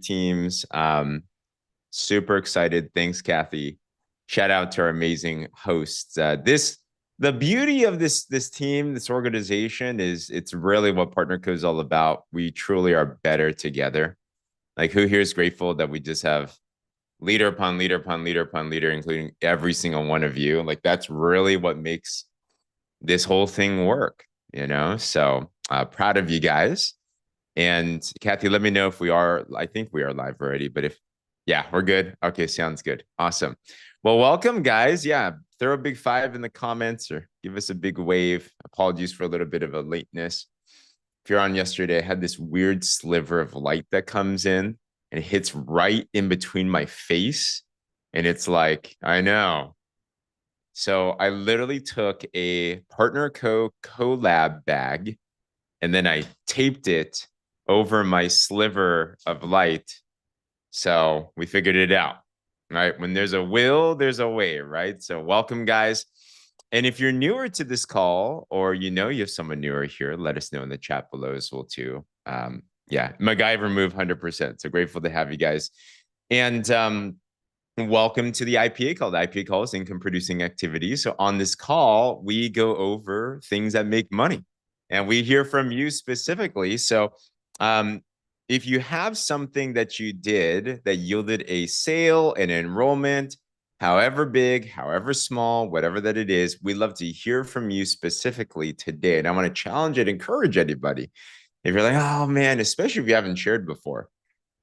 teams. Super excited. Thanks, Kathy. Shout out to our amazing hosts. The beauty of this team, this organization is it's really what Partner Code is all about. We truly are better together. Like who here is grateful that we just have leader upon leader upon leader upon leader, including every single one of you. Like that's really what makes this whole thing work, you know? So proud of you guys. And Kathy, let me know if we are, I think we are live already, but if, yeah, we're good. Okay, sounds good. Awesome. Well, welcome, guys. Yeah, throw a big five in the comments or give us a big wave. Apologies for a little bit of a lateness. If you're on yesterday, I had this weird sliver of light that comes in and it hits right in between my face. And it's like, I know. So I literally took a Partner Co collab bag and then I taped it over my sliver of light. So we figured it out, right? When there's a will, there's a way, right? So welcome, guys. And if you're newer to this call or you know you have someone newer here, let us know in the chat below as well, too. Yeah, MacGyver move 100%. So grateful to have you guys. And welcome to the IPA call. The IPA call is income producing activity. So on this call, we go over things that make money and we hear from you specifically. So if you have something that you did that yielded a sale, an enrollment, however big, however small, whatever that it is, we'd love to hear from you specifically today. And I want to challenge and encourage anybody. If you're like, oh man, especially if you haven't shared before,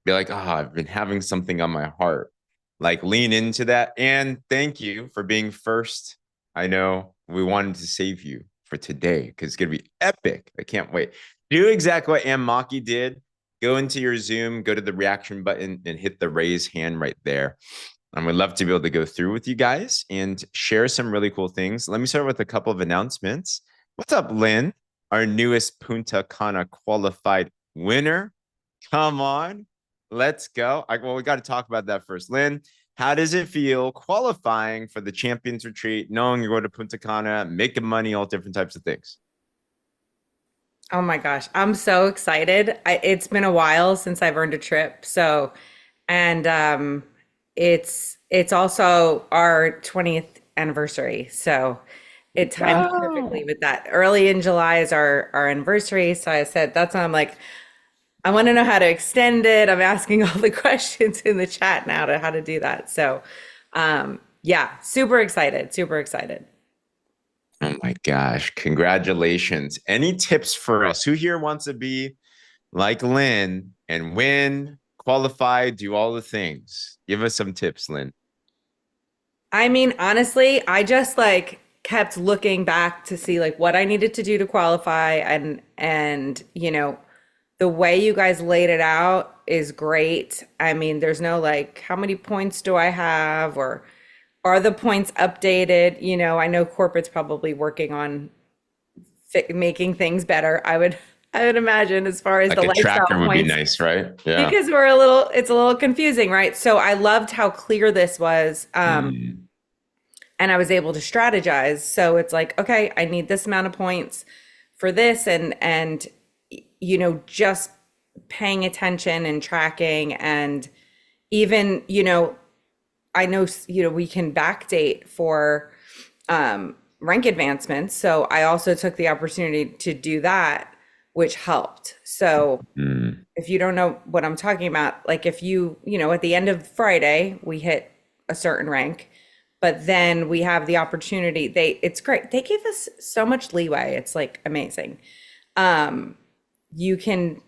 be like, oh, I've been having something on my heart. Like lean into that. And thank you for being first. I know we wanted to save you for today because it's going to be epic. I can't wait. Do exactly what Maki did. Go into your Zoom, go to the reaction button and hit the raise hand right there. And we'd love to be able to go through with you guys and share some really cool things. Let me start with a couple of announcements. What's up, Lynn? Our newest Punta Cana qualified winner. Come on. Let's go. Well, we got to talk about that first. Lynn, how does it feel qualifying for the Champions Retreat, knowing you're going to Punta Cana, making money, all different types of things? Oh my gosh, I'm so excited. It's been a while since I've earned a trip. So, and it's also our 20th anniversary. So it timed perfectly Oh, with that. Early in July is our anniversary. So I said, that's why I'm like, I want to know how to extend it. I'm asking all the questions in the chat now to how to do that. So, yeah, super excited, super excited. oh my gosh. Congratulations. Any tips for us? Who here wants to be like Lynn and win, qualify, do all the things? Give us some tips, Lynn. I mean, honestly, I just like kept looking back to see like what I needed to do to qualify and the way you guys laid it out is great. I mean, there's no like how many points do I have or are the points updated? I know corporate's probably working on making things better. I would imagine as far as Like the a lifestyle tracker would be points nice, right? Yeah. because it's a little confusing, right? So I loved how clear this was. Mm. And I was able to strategize. So it's like, okay, I need this amount of points for this and just paying attention and tracking and even, I know, we can backdate for rank advancements. So I also took the opportunity to do that, which helped. So Mm. if you don't know what I'm talking about, like if at the end of Friday, we hit a certain rank, but then we have the opportunity. It's great. They give us so much leeway. It's like amazing. You can,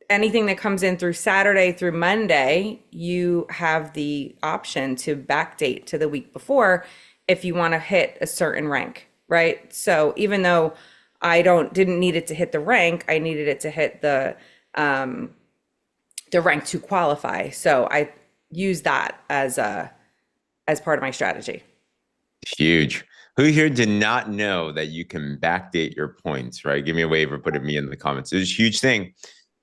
anything that comes in through Saturday through Monday, you have the option to backdate to the week before if you want to hit a certain rank, right? So even though I didn't need it to hit the rank, I needed it to hit the rank to qualify. So I use that as part of my strategy. Huge. Who here did not know that you can backdate your points, right? Give me a wave or put it me in the comments. It's a huge thing.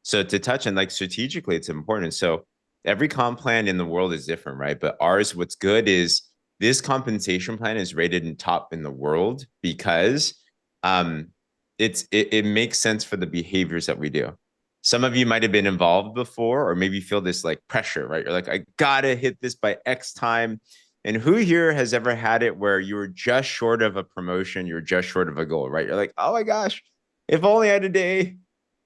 So to touch on like strategically, it's important. So every comp plan in the world is different, right? But ours, what's good is this compensation plan is rated in top in the world because um it makes sense for the behaviors that we do. Some of you might have been involved before, or maybe feel this like pressure, right? You're like, I gotta hit this by X time. And who here has ever had it where you were just short of a promotion, you're just short of a goal, right? You're like, oh my gosh, if only I had a day,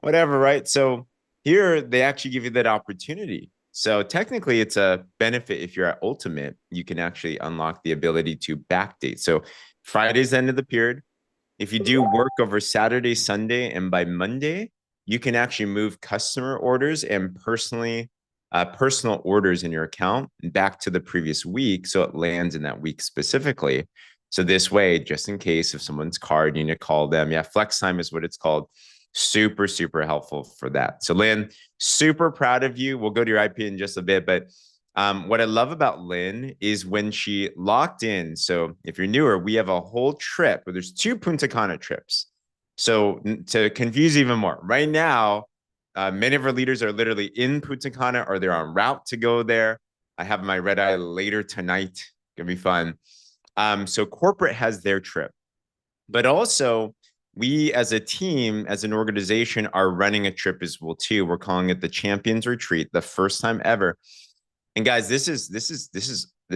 whatever, right? So here they actually give you that opportunity. So technically, it's a benefit if you're at Ultimate, you can actually unlock the ability to backdate. So Friday's the end of the period. If you do work over Saturday, Sunday, and by Monday, you can actually move customer orders and personal orders in your account back to the previous week, so it lands in that week specifically. So this way, just in case if someone's card, you need to call them. Yeah, flex time is what it's called. Super, super helpful for that. So Lynn, super proud of you. We'll go to your IP in just a bit, but what I love about Lynn is when she locked in. So if you're newer, we have a whole trip where there's two Punta Cana trips. So to confuse even more, right now, many of our leaders are literally in Punta Cana or they're en route to go there. I have my red eye later tonight. Gonna be fun. So corporate has their trip, but also we as a team, as an organization, are running a trip as well too. We're calling it the Champions Retreat, the first time ever. And guys, this is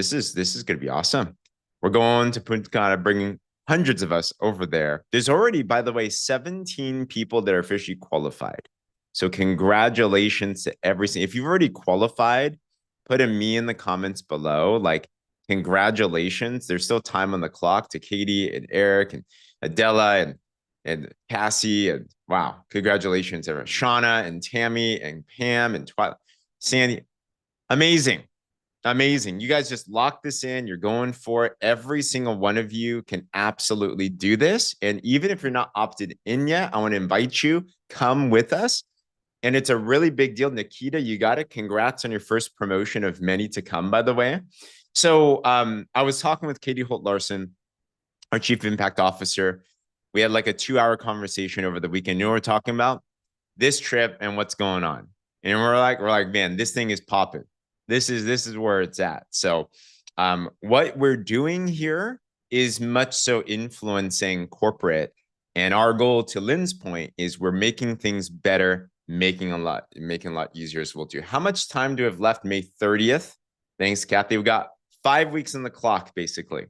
going to be awesome. We're going to Punta Cana, bringing hundreds of us over there. There's already, by the way, 17 people that are officially qualified. So congratulations to everything. If you've already qualified, put a me in the comments below. Like, congratulations. There's still time on the clock to Katie and Eric and Adela and Cassie. And wow, congratulations, everyone. Shauna and Tammy and Pam and Sandy. Amazing. Amazing. You guys just lock this in. You're going for it. Every single one of you can absolutely do this. And even if you're not opted in yet, I want to invite you, come with us. And it's a really big deal. Nikita, you got it. Congrats on your first promotion of many to come, by the way. So I was talking with Katie Holt Larson, our Chief Impact Officer. We had like a 2-hour conversation over the weekend. You know what we're talking about? This trip and what's going on. And we're like, man, this thing is popping. This is where it's at. So what we're doing here is much so influencing corporate. And our goal, to Lynn's point, is we're making things better, making a lot easier as well too. How much time do we have left? May 30th. Thanks, Kathy. We got 5 weeks on the clock, basically.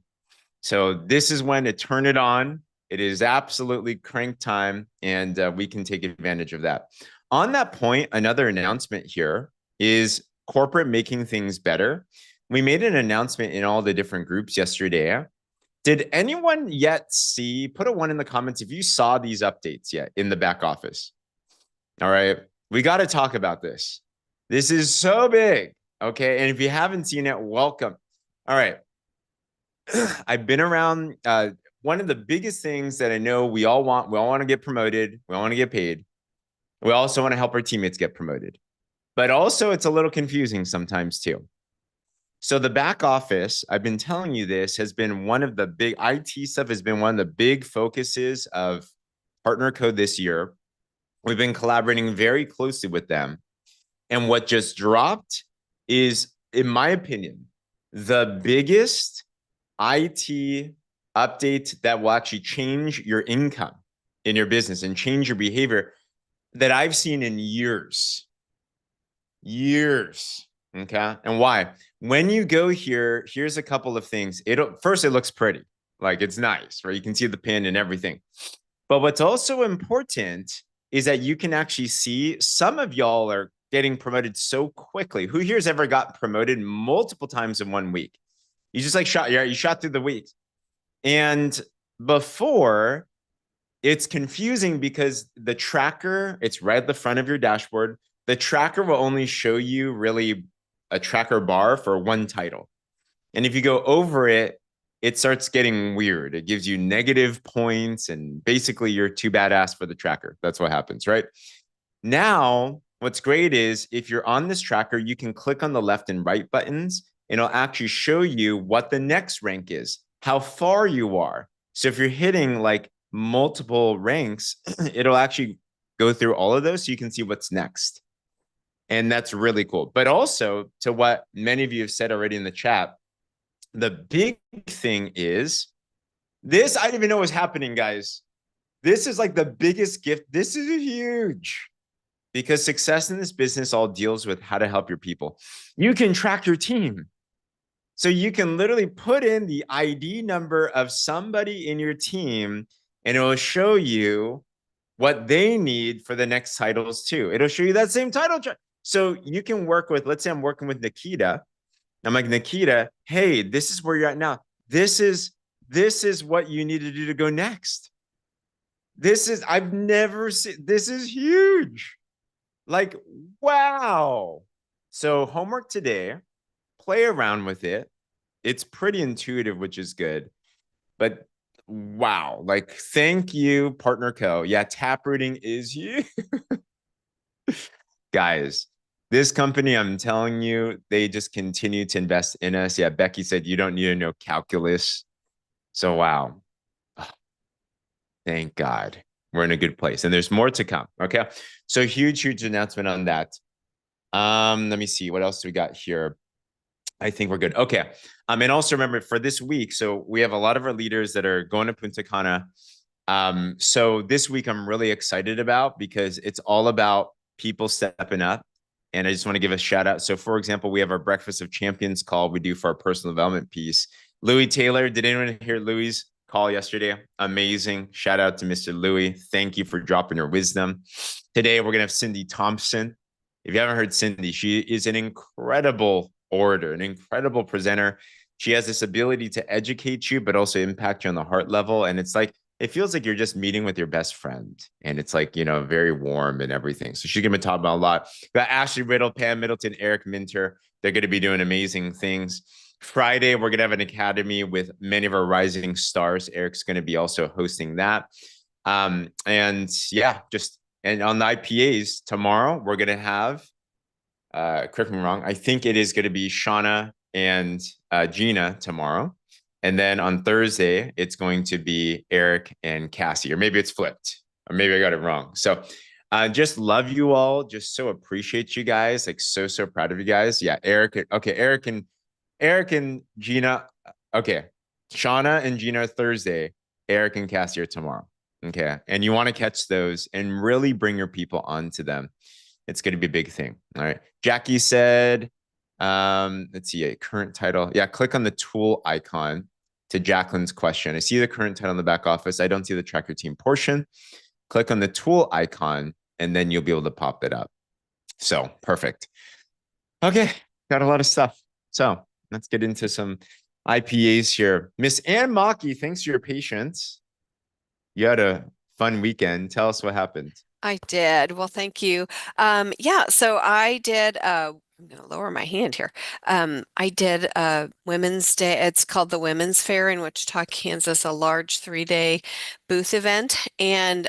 So this is when to turn it on. It is absolutely crank time, and we can take advantage of that. On that point, another announcement here is corporate making things better. We made an announcement in all the different groups yesterday. Did anyone yet see, put a 1 in the comments if you saw these updates yet in the back office? All right, we got to talk about this. This is so big, okay? And if you haven't seen it, welcome. All right. I've been around. One of the biggest things that I know we all want to get promoted. We all want to get paid. We also want to help our teammates get promoted. But also it's a little confusing sometimes too. So the back office, I've been telling you this, has been one of the big IT stuff, has been one of the big focuses of Partner Code this year. We've been collaborating very closely with them. And what just dropped is, in my opinion, the biggest IT update that will actually change your income in your business and change your behavior that I've seen in years. Okay. And why? When you go here, here's a couple of things. First, it looks pretty. Like, it's nice, right? You can see the pin and everything. But what's also important is that you can actually see some of y'all are getting promoted so quickly. Who here's ever got promoted multiple times in 1 week? You just like you shot through the weeks. And before, it's confusing because the tracker, it's right at the front of your dashboard. The tracker will only show you really a tracker bar for one title. And if you go over it, it starts getting weird. It gives you negative points and basically you're too badass for the tracker. That's what happens, right? Now, what's great is if you're on this tracker, you can click on the left and right buttons and it'll actually show you what the next rank is, how far you are. So if you're hitting like multiple ranks, it'll actually go through all of those so you can see what's next. And that's really cool. But also, to what many of you have said already in the chat, the big thing is this. I didn't even know was happening, guys. This is like the biggest gift. This is huge. because success in this business all deals with how to help your people. You can track your team. So you can literally put in the ID number of somebody in your team and it will show you what they need for the next titles too. It'll show you that same title chart. So you can work with, let's say I'm working with Nikita. I'm like, Nikita, hey, this is where you're at now. This is what you need to do to go next. I've never seen, this is huge. Like, wow. So homework today, play around with it. It's pretty intuitive, which is good. But wow, like thank you, Partner Co. Yeah, taprooting is you. Guys, this company, I'm telling you, they just continue to invest in us. Yeah, Becky said you don't need to know calculus. So wow. Thank God. We're in a good place. And there's more to come. Okay. So huge announcement on that. Let me see. What else do we got here? I think we're good. Okay. And also remember for this week, so we have a lot of our leaders that are going to Punta Cana. So this week I'm really excited about because it's all about people stepping up. And I just want to give a shout out. So, for example, we have our Breakfast of Champions call we do for our personal development piece. Louis Taylor, did anyone hear Louis' call yesterday? Amazing. Shout out to Mr. Louis. Thank you for dropping your wisdom. Today, we're going to have Cindy Thompson. If you haven't heard Cindy, she is an incredible orator, an incredible presenter. She has this ability to educate you, but also impact you on the heart level. And it's like, it feels like you're just meeting with your best friend. And it's like, very warm and everything. So she's going to be talking about a lot. We got Ashley Riddle, Pam Middleton, Eric Minter. They're going to be doing amazing things. Friday, we're going to have an academy with many of our rising stars. Eric's going to be also hosting that. And yeah, and on the IPAs tomorrow, we're going to have, correct me wrong, I think it is going to be Shauna and Gina tomorrow. And then on Thursday, it's going to be Eric and Cassie, or maybe it's flipped, or maybe I got it wrong. So just love you all. Just so appreciate you guys. Like so proud of you guys. Yeah, Eric. Okay, Eric and Gina. Okay, Shauna and Gina Thursday. Eric and Cassie are tomorrow. Okay, and you want to catch those and really bring your people onto them. It's going to be a big thing. All right. Jackie said, let's see, a current title. Yeah, click on the tool icon to Jacqueline's question. I see the current title in the back office. I don't see the track your team portion. Click on the tool icon, and then you'll be able to pop that up. So perfect. Okay, got a lot of stuff. So let's get into some IPAs here. Miss Ann Maki, thanks for your patience. You had a fun weekend. Tell us what happened. I did. Well, thank you. Yeah, so I did I'm gonna lower my hand here. I did Women's Day. It's called the Women's Fair in Wichita, Kansas, a large 3-day booth event. And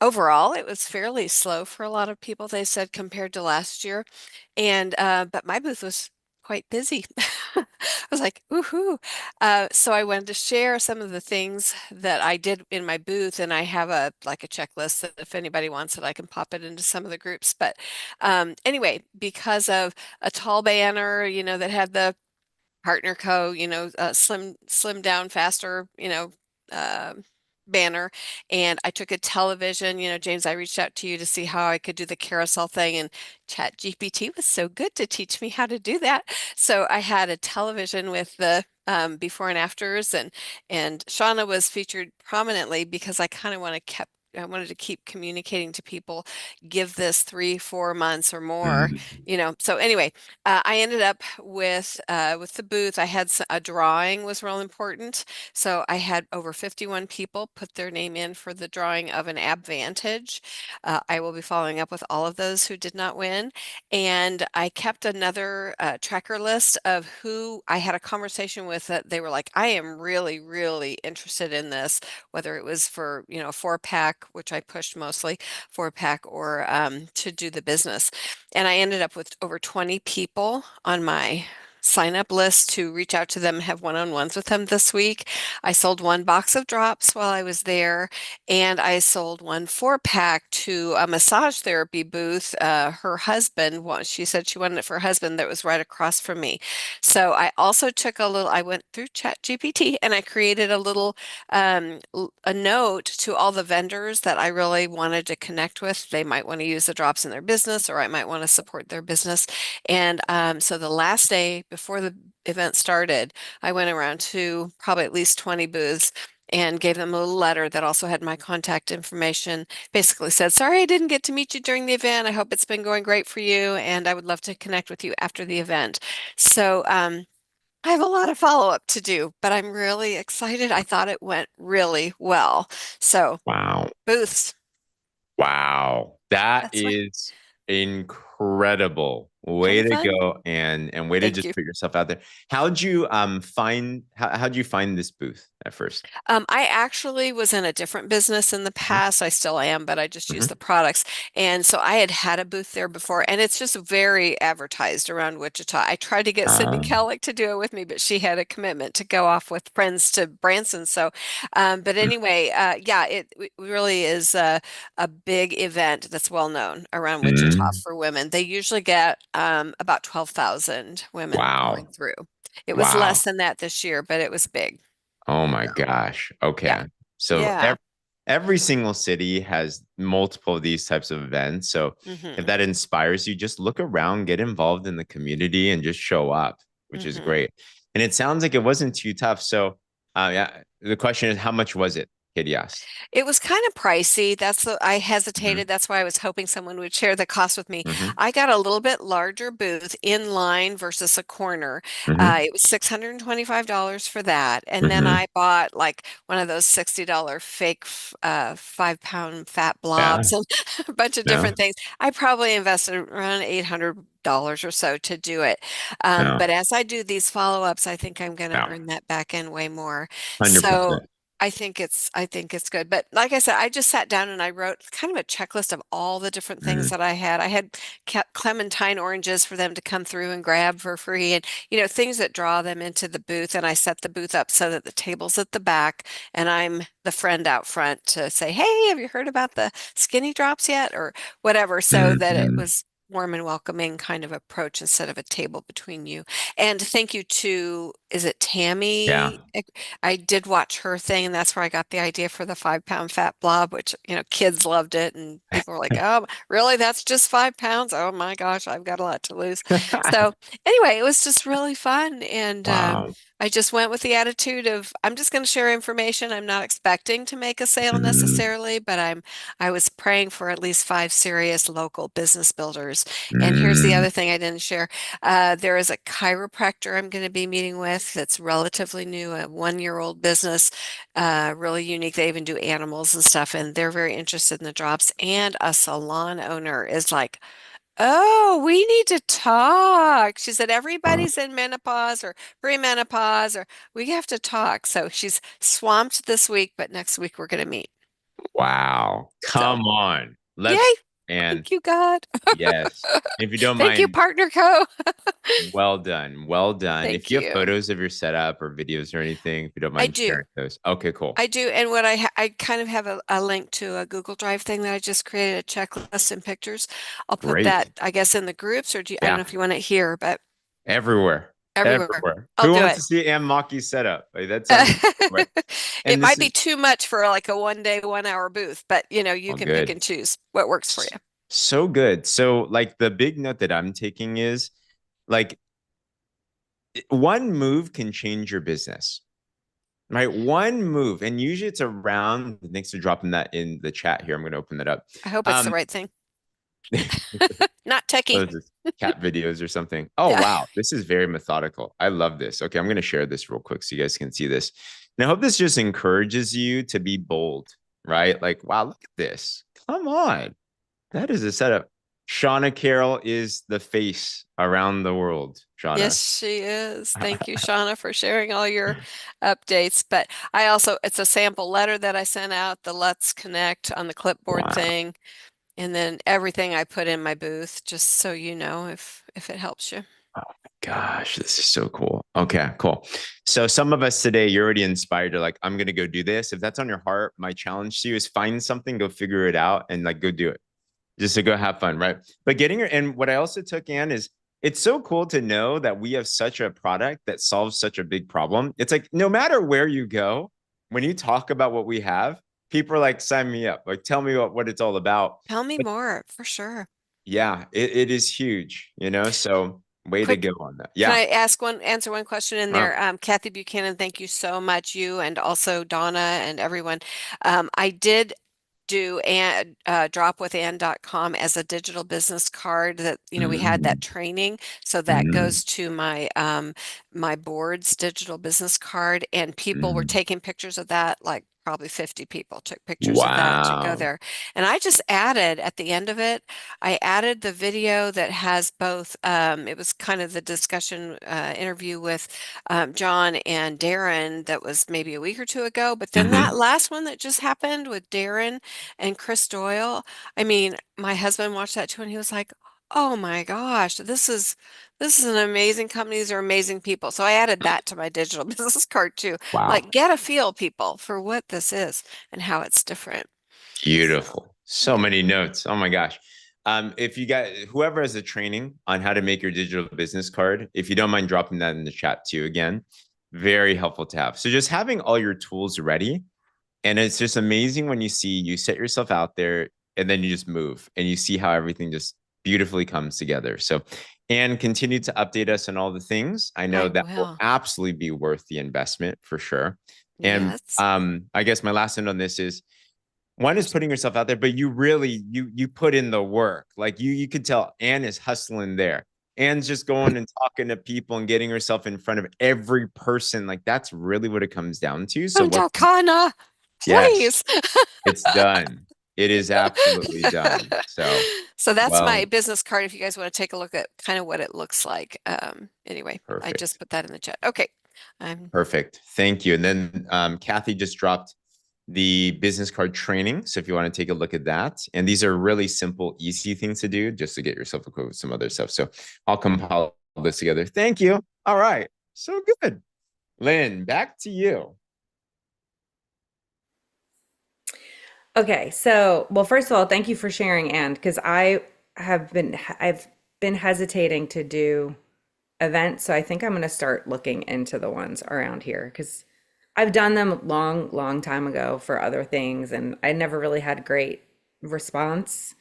overall, it was fairly slow for a lot of people, they said, compared to last year. And but my booth was quite busy. I was like, woohoo. So I wanted to share some of the things that I did in my booth, and I have a checklist that if anybody wants it, I can pop it into some of the groups. But anyway, because of a tall banner, that had the Partner Co., slim down faster, uh, banner. And I took a television, James, I reached out to you to see how I could do the carousel thing, and Chat GPT was so good to teach me how to do that. So I had a television with the before and afters, and Shauna was featured prominently because I wanted to keep communicating to people, give this 3-4 months or more, So anyway, I ended up with the booth. I had a drawing was real important. So I had over 51 people put their name in for the drawing of an Advantage. I will be following up with all of those who did not win. And I kept another tracker list of who I had a conversation with that they were like, I am really, really interested in this, whether it was for, 4-pack, which I pushed mostly 4-pack, or to do the business. And I ended up with over 20 people on my sign up list to reach out to them, have one-on-ones with them this week. I sold one box of drops while I was there, and I sold one 4-pack to a massage therapy booth. Her husband, well, she said she wanted it for her husband that was right across from me. So I also took I went through ChatGPT and I created a little a note to all the vendors that I really wanted to connect with. They might want to use the drops in their business, or I might want to support their business. And so the last day before the event started, I went around to probably at least 20 booths and gave them a little letter that also had my contact information. Basically said, sorry, I didn't get to meet you during the event. I hope it's been going great for you, and I would love to connect with you after the event. So, I have a lot of follow-up to do, but I'm really excited. I thought it went really well. So, Wow. booths, Wow. That that's my is incredible. kind Way of to fun. go and way to Thank just you. put yourself out there. How'd you find this booth at first? I actually was in a different business in the Mhm, past. I still am, but I just use mhm. the products. And so I had had a booth there before, and it's just very advertised around Wichita. I tried to get Cindy Um, Kellick to do it with me, but she had a commitment to go off with friends to Branson. So, but anyway, yeah, it really is a big event that's well known around Wichita mm, for women. They usually get about 12,000 women going wow. through. It was Wow. less than that this year, but it was big. Oh my gosh. Yeah. Okay. So Yeah. every single city has multiple of these types of events. So if hmm that inspires you, just look around, get involved in the community, and just show up, which is hmm great. And it sounds like it wasn't too tough. So yeah, the question is, how much was it? Katie asked. It was kind of pricey. I Hmm. hesitated. That's why I was hoping someone would share the cost with me. Hmm. I got a little bit larger booth in line versus a corner. Hmm. It was $625 for that. And then Hmm. I bought like one of those $60 fake 5-pound fat Yeah. blobs and a bunch of No. different things. I probably invested around $800 or so to do it. No. But as I do these follow-ups, I think I'm going to No. earn that back in way more. So 100%. I think it's good. But like I said, I just sat down and I wrote kind of a checklist of all the different things Mm, that I had. I had clementine oranges for them to come through and grab for free and things that draw them into the booth. And I set the booth up so that the table's at the back and I'm the friend out front to say, "Hey, have you heard about the skinny drops yet?" or whatever, so that it mhm. was warm and welcoming kind of approach instead of a table between you. And thank you to, is it Yeah. Tammy? I did watch her thing, and that's where I got the idea for the 5-pound fat blob, which, kids loved it. And people were like, oh, really? That's just 5 pounds? Oh my gosh, I've got a lot to lose. So, anyway, it was just really fun. And Wow. I just went with the attitude of, I'm just going to share information. I'm not expecting to make a sale Mm, necessarily, but I was praying for at least 5 serious local business builders. And here's the mm, other thing I didn't share. There is a chiropractor I'm going to be meeting with that's relatively new, a 1-year-old business, really unique. They even do animals and stuff, and they're very interested in the drops. And a salon owner is like, oh, we need to talk. She said, uh, everybody's in menopause or premenopause, or we have to talk. So she's swamped this week, but next week we're going to meet. wow. So, Come on. yay. And Thank you, God. yes, if you don't Thank you, mind, Partner Co. well done. Well done. If Thank you have you. photos of your setup or videos or anything, if you don't I mind do. sharing those. Okay, cool. I do, and what I kind of have a link to a Google Drive thing that I just created, a checklist and pictures. I'll put Great. that, I guess, in the groups, or I don't know Yeah. if you want it here, but Everywhere. everywhere. Everywhere. I'll Who do wants it. to see Ann Maki's setup? Like, that sounds great. It And this might be is too much for like a 1 day, 1 hour booth, but you all can pick good. and choose what works for S- you. So good. So, like, the big note that I'm taking is like one move can change your business, right? One move. And usually it's around, thanks for dropping that in the chat here. I'm going to open that up. I hope it's the Um, right thing. Not techie. what is this? Cat videos or something. Oh, Yeah. wow. This is very methodical. I love this. Okay, I'm going to share this real quick so you guys can see this. And I hope this just encourages you to be bold, right? Like, wow, look at this. Come on. That is a setup. Shauna Carroll is the face around the world, Yes, Shauna. she is. Thank you, Shauna, for sharing all your updates. But it's a sample letter that I sent out, the Let's Connect on the clipboard Wow. thing, and then everything I put in my booth, just so you know if it helps you. Gosh, this is so cool. Okay, cool. So some of us today, you're already inspired to like, I'm gonna go do this. If that's on your heart, my challenge to you is find something, go figure it out, and like go do it. Just to go have fun, right? But getting her, and what I also took in is it's so cool to know that we have such a product that solves such a big problem. It's like no matter where you go, when you talk about what we have, people are like, sign me up, like tell me what it's all about. Tell me But more for sure. yeah, it is huge, you know. So way to Quick, go on that. can Yeah. I answer one question in Uh, there? Kathy Buchanan, thank you so much. You and also Donna and everyone. I did do and dropwithann.com as a digital business card that, we had that mm, training. So that mm, goes to my board's digital business card, and people were mm. taking pictures of that, like probably 50 people took pictures of that to go Wow. there. And I just added at the end of it, I added the video that has both, it was kind of the discussion interview with John and Darren that was maybe a week or two ago. But then that Hmm. last one that just happened with Darren and Chris Doyle, I mean, my husband watched that too, and he was like, "Oh my gosh, this is an amazing company. These are amazing people." So I added that to my digital business card too. Wow. Like, get a feel, people, for what this is and how it's different. So, Beautiful. So yeah. many notes. Oh my gosh. If you got whoever has a training on how to make your digital business card, if you don't mind dropping that in the chat too, again, very helpful to have. So just having all your tools ready. And it's just amazing when you see you set yourself out there and then you just move and you see how everything just beautifully comes together. So, and continue to update us on all the things. I know I that will will. absolutely be worth the investment for sure. And Yes. I guess my last note on this is one is putting yourself out there, but you really you put in the work. Like you could tell Anne is hustling there. Anne's just going and talking to people and getting herself in front of every person. Like that's really what it comes down to. So Don't what? tell Kana, Yes, please. it's done. It is absolutely done. So, So that's my well, business card if you guys want to take a look at kind of what it looks like. Anyway, I just perfect. put that in the chat. Okay. Um, Perfect. Thank you. And then Kathy just dropped the business card training. So if you want to take a look at that, and these are really simple, easy things to do just to get yourself a quote with some other stuff. So I'll compile this together. Thank you. All right. So good. Lynn, back to you. Okay, so well, first of all, thank you for sharing, Anne, because I've been hesitating to do events, so I think I'm going to start looking into the ones around here because I've done them long, long time ago for other things, and I never really had great response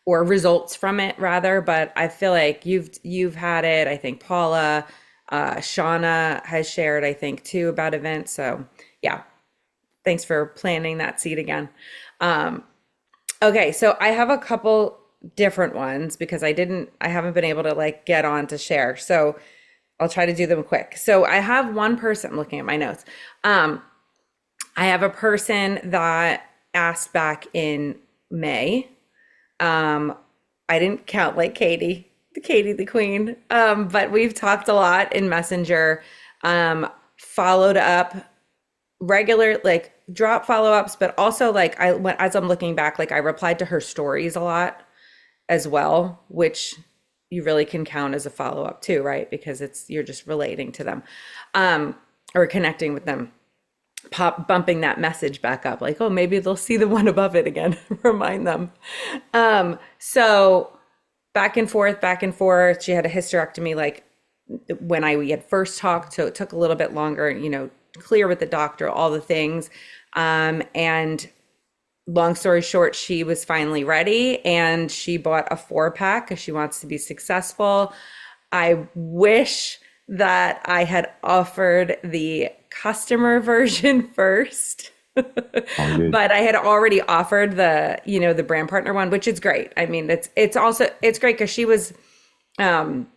or results from it, rather. But I feel like you've had it. I think Paula, Shauna has shared, I think, too, about events. So yeah, thanks for planting that seed again. Um, okay, so I have a couple different ones because I haven't been able to like get on to share. So I'll try to do them quick. So I have one person, I'm looking at my notes. Um, I have a person that asked back in May. Um, I didn't count like Katie the Queen, but we've talked a lot in Messenger, followed up regular, like drop follow-ups, but also like as I'm looking back, like I replied to her stories a lot as well, which you really can count as a follow-up too, right? Because you're just relating to them, um, or connecting with them, pop bumping that message back up, like, oh, maybe they'll see the one above it again, remind them. So back and forth, back and forth. She had a hysterectomy like when we had first talked, so it took a little bit longer, clear with the doctor, all the things. And long story short, she was finally ready and she bought a 4-pack because she wants to be successful. I wish that I had offered the customer version first. All good. But I had already offered the brand partner one, which is great. I mean, it's great because she was um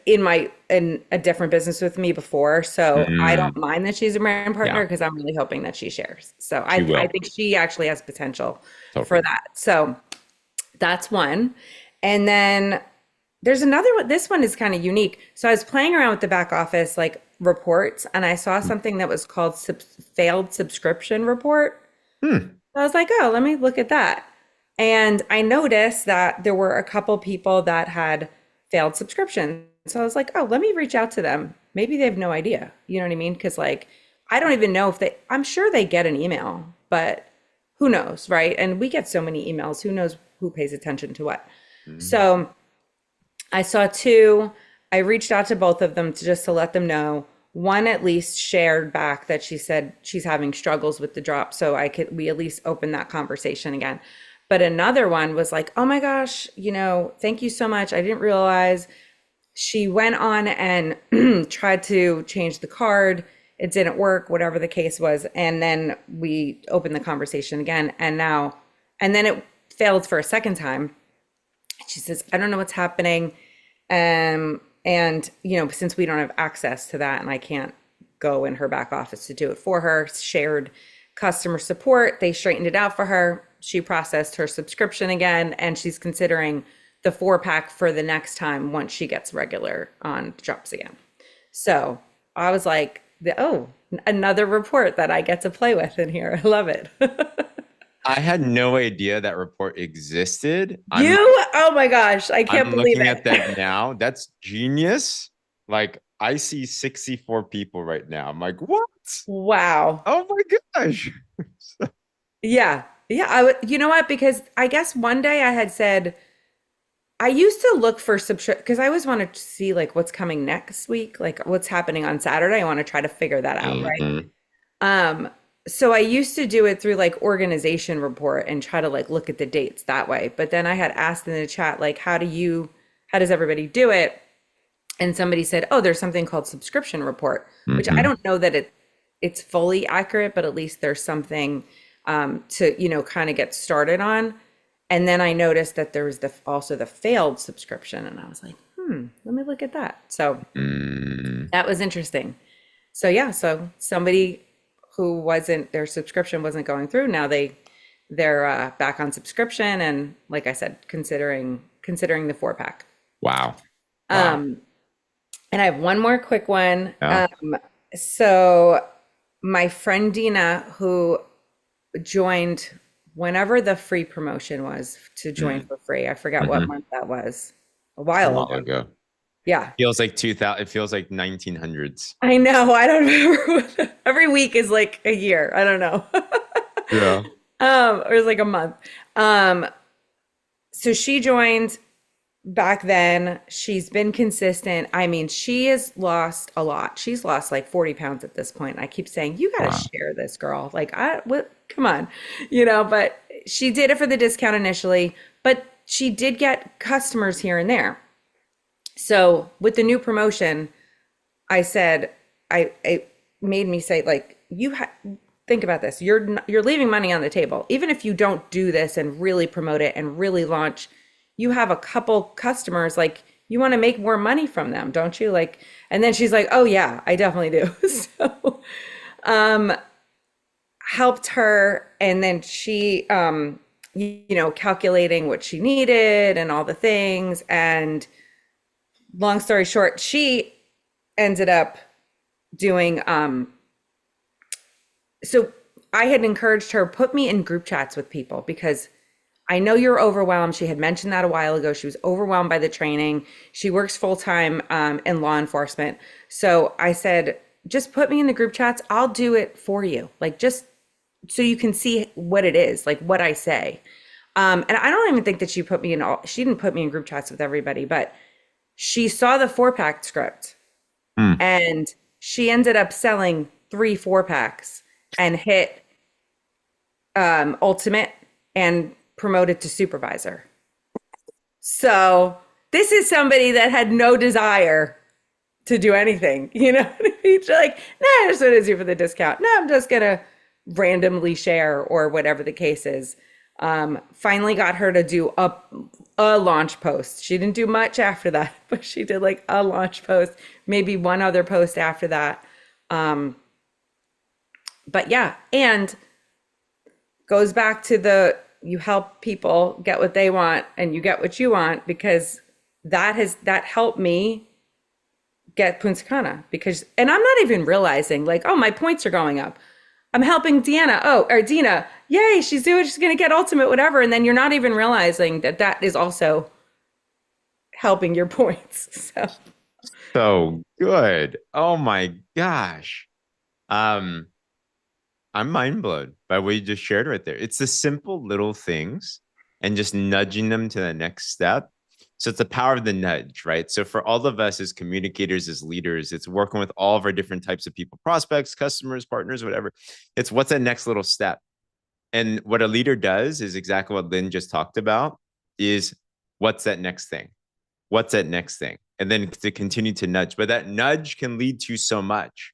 in a different business with me before, so I don't Mm, mind that she's a brand partner yeah, because I'm really hoping that she shares. So she I will. think she actually has potential for Totally. that. So that's one. And then there's another one. This one is kind of unique. So I was playing around with the back office like reports, and I saw something that was called failed subscription report. Hmm. So I was like, oh, let me look at that. And I noticed that there were a couple people that had failed subscriptions. so I was like, oh, let me reach out to them. Maybe they have no idea. You know what I mean? Because like, I don't even know if they, I'm sure they get an email, but who knows, right? And we get so many emails. Who knows who pays attention to what? Mhm. So I saw two. I reached out to both of them to just to let them know. One at least shared back that she said she's having struggles with the drop, so we at least open that conversation again. But another one was like, "Oh my gosh, thank you so much. I didn't realize." She went on and tried to change the card. It didn't work, whatever the case was. And then we opened the conversation again. And then it failed for a second time. She says, I don't know what's happening. And since we don't have access to that and I can't go in her back office to do it for her, shared customer support, they straightened it out for her. She processed her subscription again, and she's considering the 4-pack for the next time once she gets regular on drops again. So I was like, another report that I get to play with in here. I love it. I had no idea that report existed. You, oh my gosh, I can't I'm believe looking at that it. now. That's genius. Like I see 64 people right now. I'm like, what? Wow. Oh my gosh. Yeah. Yeah. You know what? Because I guess one day I had said, I used to look for subscription because I always want to see like what's coming next week, like what's happening on Saturday. I want to try to figure that out, right? Mhm. Um, so I used to do it through like organization report and try to like look at the dates that way. But then I had asked in the chat, like, how does everybody do it? And somebody said, oh, there's something called subscription report, which I Mhm. don't know that it's fully accurate, but at least there's something to, kind of get started on. And then I noticed that there was also the failed subscription, and I was like, let me look at that. So Mm. that was interesting. So yeah, so somebody who wasn't their subscription wasn't going through, now they're back on subscription, and like I said, considering the 4-pack. Wow. Wow. Um, and I have one more quick one. Yeah. So my friend Dina, who joined whenever the free promotion was to join Mm. for free. I forgot what Mhm. month that was. A A while while ago. ago. Yeah. Feels like 2000. It feels like 1900s. I know. I don't remember. Every week is like a year. I don't know. Yeah. Or it's like a month. Um, so she joined back then. She's been consistent. I mean, she has lost a lot. She's lost like 40 pounds at this point. I keep saying, you got to Wow. share this, girl. Like, come on, but she did it for the discount initially, but she did get customers here and there. So with the new promotion, I said, it made me say, like, think about this. You're leaving money on the table. Even if you don't do this and really promote it and really launch, you have a couple customers, like you want to make more money from them, don't you? Like, and then she's like, oh yeah, I definitely do. So, helped her, and then she, calculating what she needed and all the things. And long story short, she ended up doing so I had encouraged her, put me in group chats with people because I know you're overwhelmed. She had mentioned that a while ago. She was overwhelmed by the training. She works full time in law enforcement. So I said, just put me in the group chats. I'll do it for you. Like, just so you can see what it is, like what I say. And I don't even think that she didn't put me in group chats with everybody, but she saw the 4-pack script, Mm. and she ended up selling 3 4-packs and hit ultimate and promoted to supervisor. So this is somebody that had no desire to do anything. You know what I mean? She's like, nah, I just want to do for the discount. No, I'm just gonna randomly share or whatever the case is. Finally got her to do a launch post. She didn't do much after that, but she did like a launch post, maybe one other post after that. But yeah, and goes back to you help people get what they want and you get what you want, because that helped me get Punta Cana, and I'm not even realizing like, oh, my points are going up. I'm helping Dina. Yay, she's going to get ultimate, whatever. And then you're not even realizing that is also helping your points. So So good. Oh my gosh. Um, I'm mind blown by what you just shared right there. It's the simple little things and just nudging them to the next step. So it's the power of the nudge, right? So for all of us as communicators, as leaders, it's working with all of our different types of people, prospects, customers, partners, whatever. It's what's that next little step. And what a leader does is exactly what Lynn just talked about is what's that next thing? What's that next thing? And then to continue to nudge. But that nudge can lead to so much.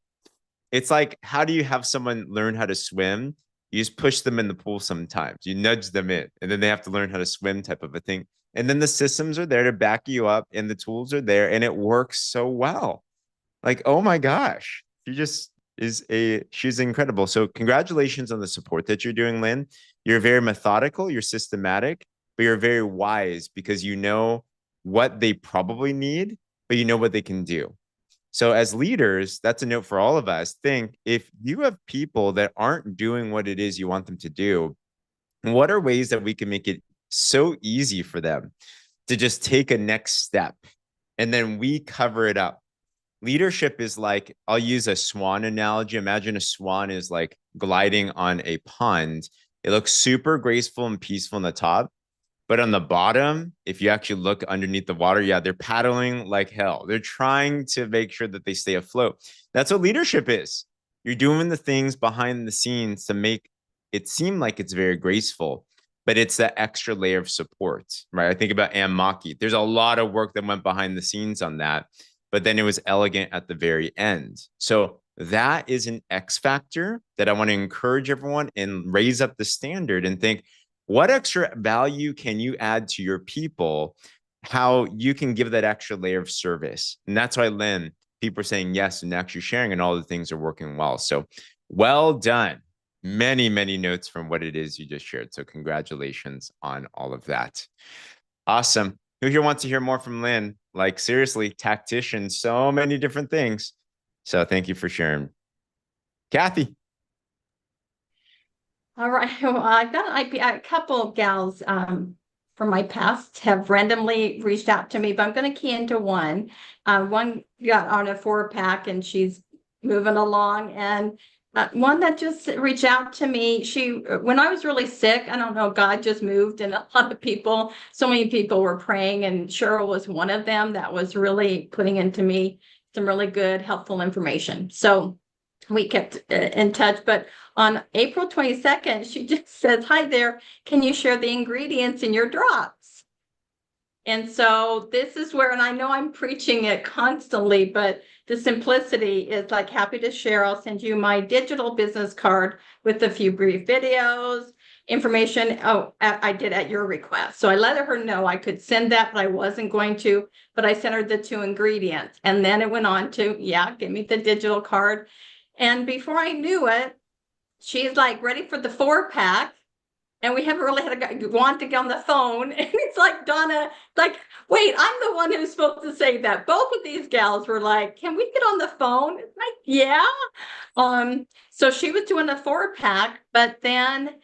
It's like, how do you have someone learn how to swim? You just push them in the pool sometimes. You nudge them in, and then they have to learn how to swim, type of a thing. And then the systems are there to back you up, and the tools are there, and it works so well. Like, oh my gosh, she's incredible. So congratulations on the support that you're doing, Lynn. You're very methodical, you're systematic, but you're very wise because you know what they probably need, but you know what they can do. So as leaders, that's a note for all of us. Think if you have people that aren't doing what it is you want them to do, what are ways that we can make it so easy for them to just take a next step and then we cover it up? Leadership is like, I'll use a swan analogy. Imagine a swan is like gliding on a pond. It looks super graceful and peaceful on the top. But on the bottom, if you actually look underneath the water, yeah, they're paddling like hell. They're trying to make sure that they stay afloat. That's what leadership is. You're doing the things behind the scenes to make it seem like it's very graceful, but it's that extra layer of support, right? I think about Anne Maki. There's a lot of work that went behind the scenes on that, but then it was elegant at the very end. So that is an X factor that I want to encourage everyone and raise up the standard and think, what extra value can you add to your people? How you can give that extra layer of service. And that's why, Lynn, people are saying yes and actually sharing, and all the things are working well. So well done. Many, many notes from what it is you just shared. So congratulations on all of that. Awesome. Who here wants to hear more from Lynn? Like seriously, tactician, so many different things. So thank you for sharing. Kathy. All right. Well, I've got a couple of gals from my past have randomly reached out to me, but I'm going to key into one. One got on a 4-pack and she's moving along, and one that just reached out to me. When I was really sick, I don't know, God just moved, and a lot of people, so many people were praying, and Cheryl was one of them that was really putting into me some really good, helpful information. So we kept in touch, but on April 22nd, she just says, "Hi there, can you share the ingredients in your drops?" And so this is where, and I know I'm preaching it constantly, but the simplicity is like, happy to share. I'll send you my digital business card with a few brief videos, information. Oh, I did at your request. So I let her know I could send that, but I wasn't going to, but I sent her the 2 ingredients. And then it went on to, yeah, give me the digital card. And before I knew it, she's like ready for the 4-pack. And we haven't really had a want to get on the phone. And it's like, Donna, like, wait, I'm the one who's supposed to say that. Both of these gals were like, can we get on the phone? It's like, yeah. So she was doing a 4-pack, but then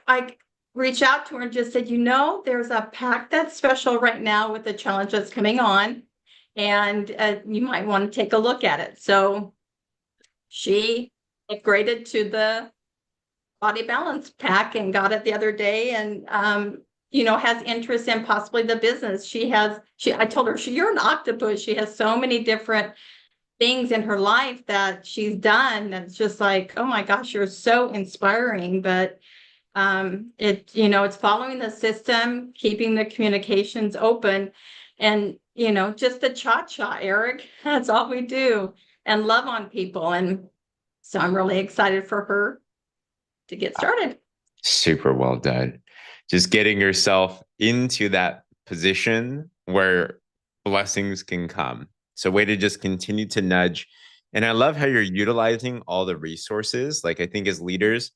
I reached out to her and just said, there's a pack that's special right now with the challenge that's coming on. And you might want to take a look at it. So she upgraded to the body balance pack and got it the other day, and has interest in possibly the business. I told her, you're an octopus. She has so many different things in her life that she's done. And it's just like, oh my gosh, you're so inspiring. But it's following the system, keeping the communications open, and just the cha-cha, Eric. That's all we do, and love on people. And so I'm really excited for her to get started. Super well done. Just getting yourself into that position where blessings can come. So, way to just continue to nudge. And I love how you're utilizing all the resources. Like, I think as leaders,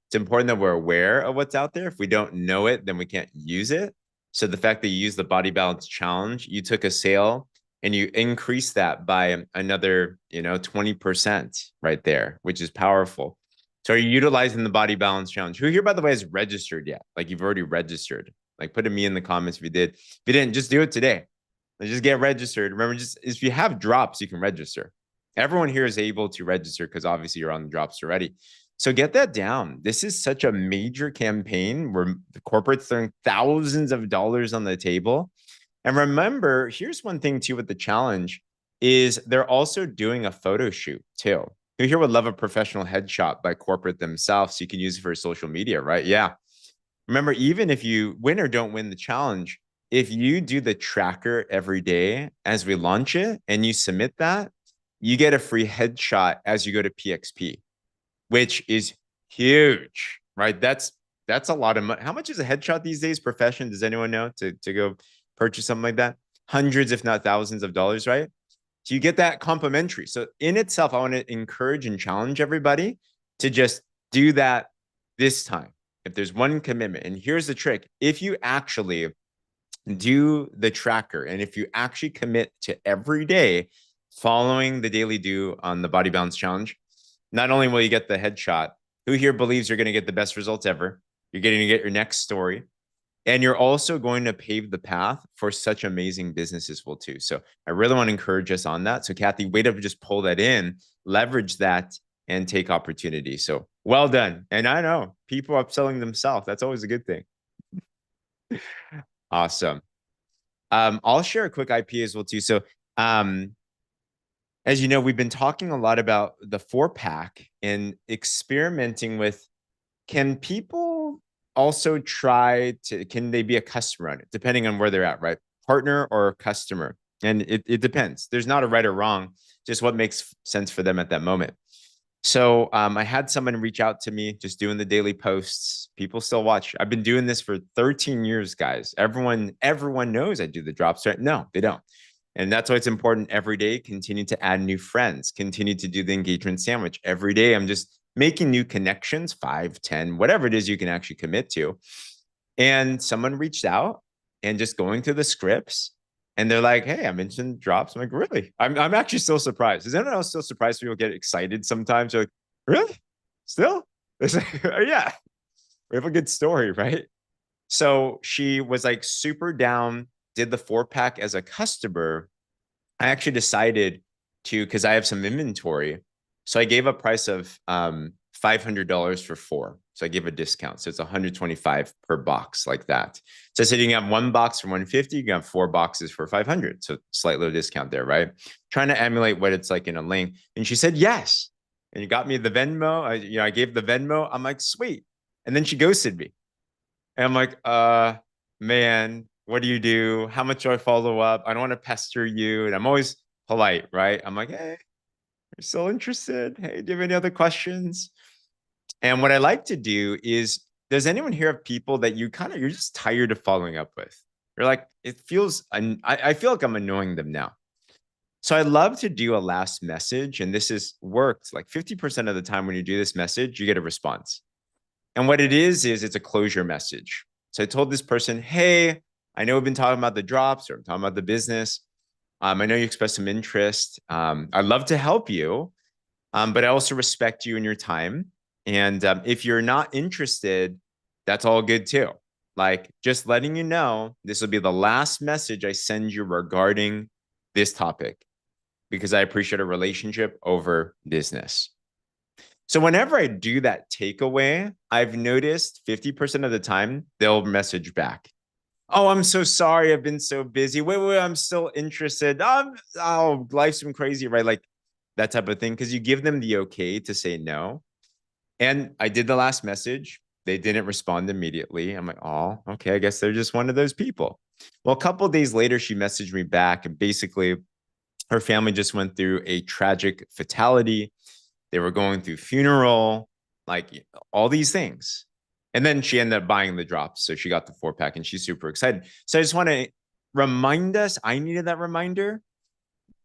it's important that we're aware of what's out there. If we don't know it, then we can't use it. So, the fact that you use the body balance challenge, you took a sale and you increase that by another, 20% right there, which is powerful. So are you utilizing the body balance challenge? Who here, by the way, has registered yet? Like you've already registered. Like put a me in the comments if you did. If you didn't, just do it today. Just get registered. Remember, just if you have drops, you can register. Everyone here is able to register because obviously you're on the drops already. So get that down. This is such a major campaign where the corporate's throwing thousands of dollars on the table. And remember, here's one thing too with the challenge is they're also doing a photo shoot too. Who here would love a professional headshot by corporate themselves so you can use it for social media, right? Yeah. Remember, even if you win or don't win the challenge, if you do the tracker every day as we launch it and you submit that, you get a free headshot as you go to PXP, which is huge, right? That's a lot of money. How much is a headshot these days? Profession? Does anyone know to go purchase something like that? Hundreds, if not thousands of dollars, right? So you get that complimentary. So in itself, I want to encourage and challenge everybody to just do that this time. If there's one commitment, and here's the trick: if you actually do the tracker and if you actually commit to every day following the daily do on the body balance challenge, not only will you get the headshot, who here believes you're going to get the best results ever? You're getting to get your next story. And you're also going to pave the path for such amazing businesses will too. So I really want to encourage us on that. So Kathy, way to just pull that in, leverage that, and take opportunity. So well done. And I know people upselling themselves. That's always a good thing. Awesome. I'll share a quick IP as well too. So as you know, we've been talking a lot about the 4-pack and experimenting with, can people also can they be a customer on it, depending on where they're at, right? Partner or customer. And it depends. There's not a right or wrong, just what makes sense for them at that moment. So I had someone reach out to me just doing the daily posts. People still watch. I've been doing this for 13 years, guys. Everyone knows I do the drops, right? No, they don't. And that's why it's important every day. Continue to add new friends, continue to do the engagement sandwich. Every day, I'm just making new connections, 5, 10, whatever it is you can actually commit to. And someone reached out and just going through the scripts. And they're like, hey, I mentioned drops. I'm like, really? I'm actually still surprised. Is anyone else still surprised people get excited sometimes? You're like, really? Still? It's like, yeah, we have a good story, right? So she was like super down, did the 4-pack as a customer. I actually decided to, because I have some inventory. So I gave a price of $500 for 4. So I gave a discount. So it's $125 per box like that. So I said you can have 1 box for $150, you can have 4 boxes for $500. So slight little discount there, right? Trying to emulate what it's like in a link. And she said, yes. And you got me the Venmo. I gave the Venmo. I'm like, sweet. And then she ghosted me. And I'm like, man, what do you do? How much do I follow up? I don't want to pester you. And I'm always polite, right? I'm like, hey, you're still interested? Hey, do you have any other questions? And what I like to do is, does anyone here have people that you're just tired of following up with? You're like, I feel like I'm annoying them now. So I love to do a last message. And this has worked like 50% of the time when you do this message, you get a response. And what it is it's a closure message. So I told this person, hey, I know we've been talking about the drops or talking about the business. I know you expressed some interest. I'd love to help you, but I also respect you and your time. And if you're not interested, that's all good too. Like just letting you know, this will be the last message I send you regarding this topic because I appreciate a relationship over business. So whenever I do that takeaway, I've noticed 50% of the time they'll message back. Oh, I'm so sorry. I've been so busy. Wait, I'm still interested. Oh, life's been crazy, right? Like that type of thing. Because you give them the okay to say no. And I did the last message. They didn't respond immediately. I'm like, oh, okay. I guess they're just one of those people. Well, a couple of days later, she messaged me back. And basically, her family just went through a tragic fatality. They were going through funeral, like all these things. And then she ended up buying the drops. So she got the 4-pack and she's super excited. So I just want to remind us, I needed that reminder.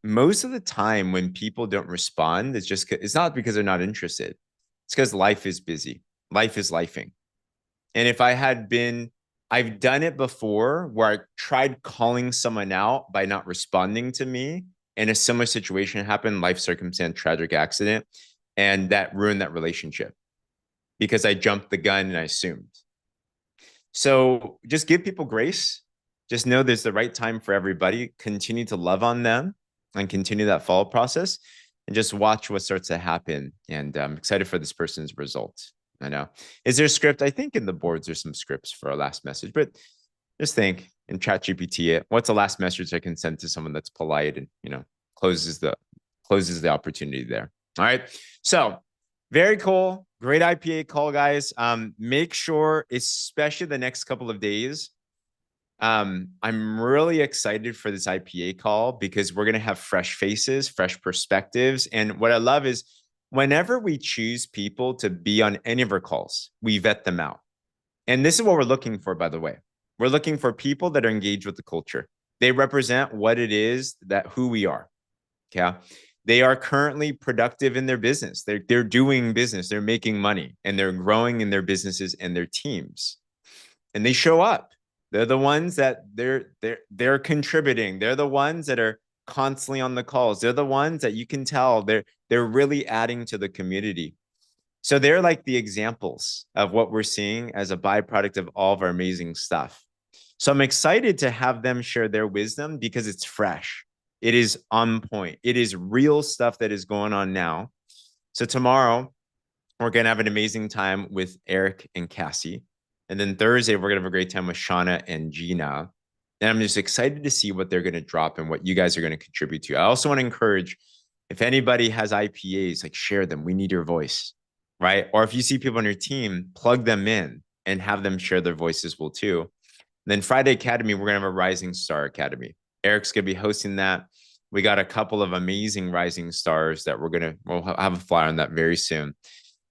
Most of the time when people don't respond, it's not because they're not interested. It's because life is busy. Life is lifing. And if I've done it before where I tried calling someone out by not responding to me and a similar situation happened, life circumstance, tragic accident, and that ruined that relationship because I jumped the gun and I assumed. So just give people grace. just know there's the right time for everybody. Continue to love on them and continue that follow process and just watch what starts to happen. And I'm excited for this person's result. I know. Is there a script? I think in the boards there's some scripts for our last message, but just think and chat GPT it. What's the last message I can send to someone that's polite and, closes the opportunity there. All right. So very cool. Great IPA call, guys. Make sure, especially the next couple of days, I'm really excited for this IPA call because we're going to have fresh faces, fresh perspectives. And what I love is whenever we choose people to be on any of our calls, we vet them out. And this is what we're looking for, by the way. We're looking for people that are engaged with the culture. They represent what it is who we are. Okay. They are currently productive in their business. They're doing business. They're making money and they're growing in their businesses and their teams. And they show up. They're the ones that they're contributing. They're the ones that are constantly on the calls. They're the ones that you can tell they're really adding to the community. So they're like the examples of what we're seeing as a byproduct of all of our amazing stuff. So I'm excited to have them share their wisdom because it's fresh. It is on point. It is real stuff that is going on now. So tomorrow, we're going to have an amazing time with Eric and Cassie. And then Thursday, we're going to have a great time with Shauna and Gina. And I'm just excited to see what they're going to drop and what you guys are going to contribute to. I also want to encourage, if anybody has IPAs, like share them. We need your voice, right? Or if you see people on your team, plug them in and have them share their voices well too. And then Friday Academy, we're going to have a Rising Star Academy. Eric's going to be hosting that. We got a couple of amazing rising stars that we'll have a flyer on that very soon.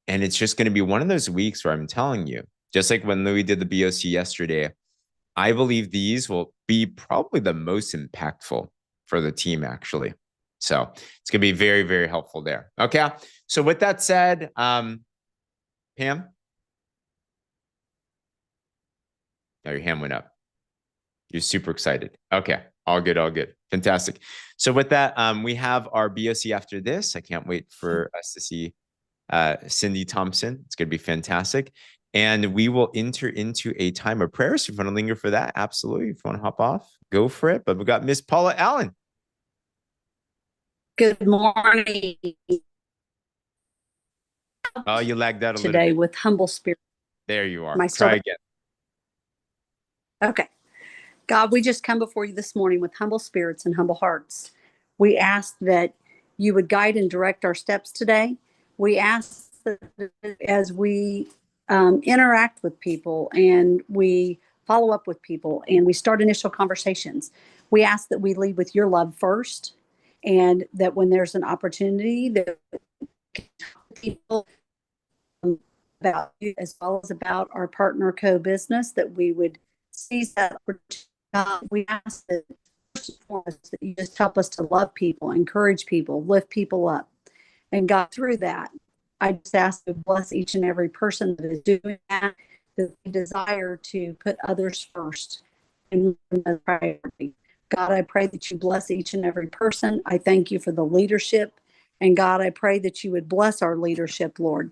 And it's just going to be one of those weeks where I'm telling you, just like when Louis did the BOC yesterday, I believe these will be probably the most impactful for the team, actually. So it's going to be very, very helpful there. Okay. So with that said, Pam? Oh, your hand went up. You're super excited. Okay. All good. All good. Fantastic. So with that, we have our BOC after this. I can't wait for us to see Cindy Thompson. It's going to be fantastic. And we will enter into a time of prayer. So if you want to linger for that, absolutely. If you want to hop off, go for it. But we got Miss Paula Allen. Good morning. Oh, you lagged out a little Today bit. with humble spirit. There you are. My Try servant. again. Okay. God, we just come before you this morning with humble spirits and humble hearts. We ask that you would guide and direct our steps today. We ask that as we interact with people and we follow up with people and we start initial conversations, we ask that we lead with your love first, and that when there's an opportunity that people about you as well as about our partner co-business, that we would seize that opportunity. We ask that first and foremost that you just help us to love people, encourage people, lift people up. And God, through that, I just ask to bless each and every person that is doing that, that they desire to put others first and as priority. God, I pray that you bless each and every person. I thank you for the leadership. And God, I pray that you would bless our leadership, Lord.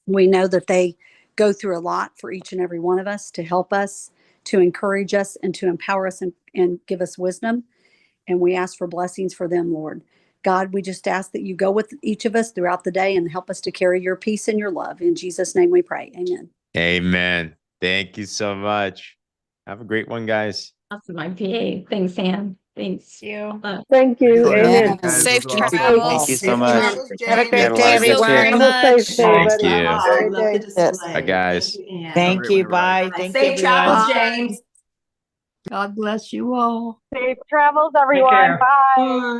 We know that they go through a lot for each and every one of us to help us, to encourage us, and to empower us and give us wisdom. And we ask for blessings for them, Lord. God, we just ask that you go with each of us throughout the day and help us to carry your peace and your love. In Jesus' name we pray. Amen. Amen. Thank you so much. Have a great one, guys. Awesome IPA. Thanks, Ann. Thanks. you. Thank you. Amen. Safe Thank travels. you so much. Have a great Everyone, day, Thank you so very everyone. Travel much. safe, everybody. you. Have a great day. Yes. Bye, guys. Thank you. Bye. Thank you, Safe travels, everyone. James. God bless you all. Safe travels, everyone. Bye. Bye.